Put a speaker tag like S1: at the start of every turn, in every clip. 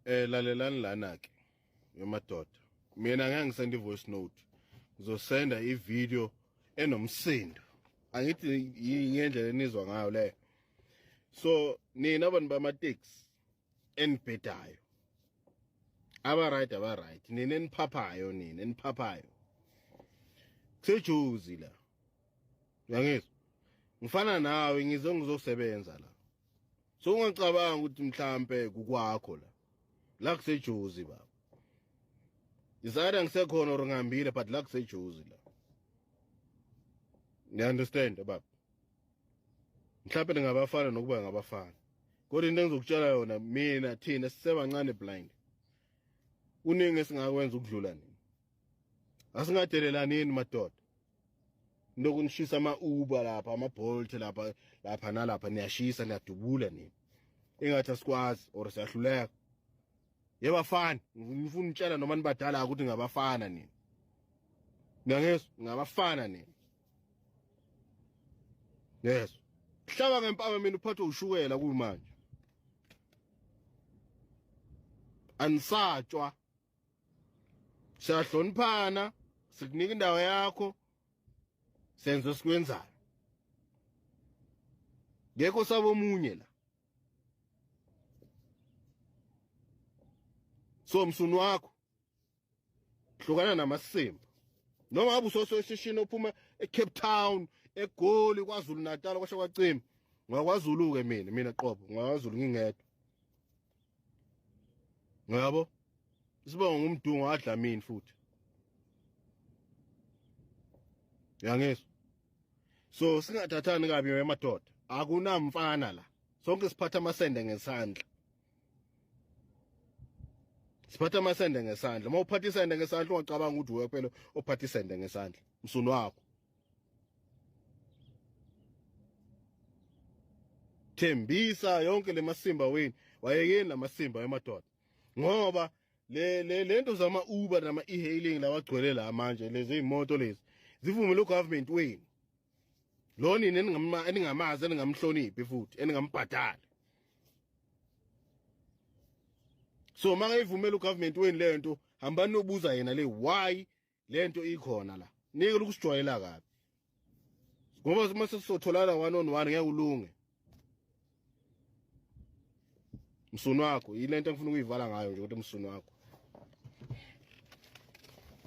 S1: Lalelani lana ke emadoda. Mina ngeke ngisende voice note. Ngizosenda ivideo enomsindo. Angithi ngendlela enizwa ngayo le. So nina abantu bamateksi enibhedayo. Aba right. Nina eniphaphayo nina eniphaphayo. Kusejuzi la. Uyangizwa? Ngifana nawe ngizosebenza la. So ungacabanga ukuthi mhlambe kukwakho la. La kusejuzi baba. Isada ngisekhona or ngihambile but la kusejuzi la. You understand baba? Mhlawumbe ngingabafana nokuba ngabafana. Kodwa into engizokutshela yona mina thina sisebancane blind. Uningi esingakwenza ukudlula nini. Asingadelelani madoda. Nokunishisa ama-Uber lapha, ama-Bolt lapha nalapha niyashisa niyadubula nini. Engathi asikwazi or siyahluleka. Yebafana, ngifuna ukutshela noma nibadala ukuthi ngabafana nini. Ngiyangizwa, ngabafana nini. Yes. Hlaba ngempama mina uphathwe ushukela kumanje. Anisatshwa. Siyahloniphana, sikunika indawo yakho. Senzo sikwenzayo. Ngekho sabo munye la. So msunu wakho hlukana namasimba. Noma ngabe usoseshishini ophuma eCape Town, eGoli, kwaZulu Natal, kwasho kwacima. NgakwaZulu ke mina qobo, ngakwaZulu ngingedwa. Ngiyabo? Sibonga ngumdungu waDlamini futhi. Yangizwa? So singathathani kabi emadoda. Akunamfana la. Sonke siphatha amasende ngesandla. Siphatha amasende ngesandla. Uma uphatha isende ngesandla ungacabanga ukuthi uwe phela uphatha isende ngesandla. Msunu wakho. Thembisa yonke lemasimba wenu. Wayekeni lamasimba emadoda. Ngoba lento zama Uber nama e-hailing lawagcwele la manje lezi imoto lezi. Zivumele ugovernment wenu. Lo nini eningamazi eningamhloniphi futhi eningambhadala. So mangayivumela ugovernment wenu lento hambani nobuza yena le why lento ikhona la. Nike ukusijwayela kabi. Ngoba mase sisotholana 1-on-1 ngeke ulunge. Msunu wakho yilento engifuna ukuyivala ngayo nje ukuthi msunu wakho.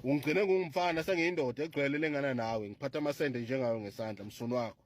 S1: Ungigcine ngumfana sengiyindoda egcwele lengana nawe ngiphatha amasende njengayo ngesandla msunu wakho.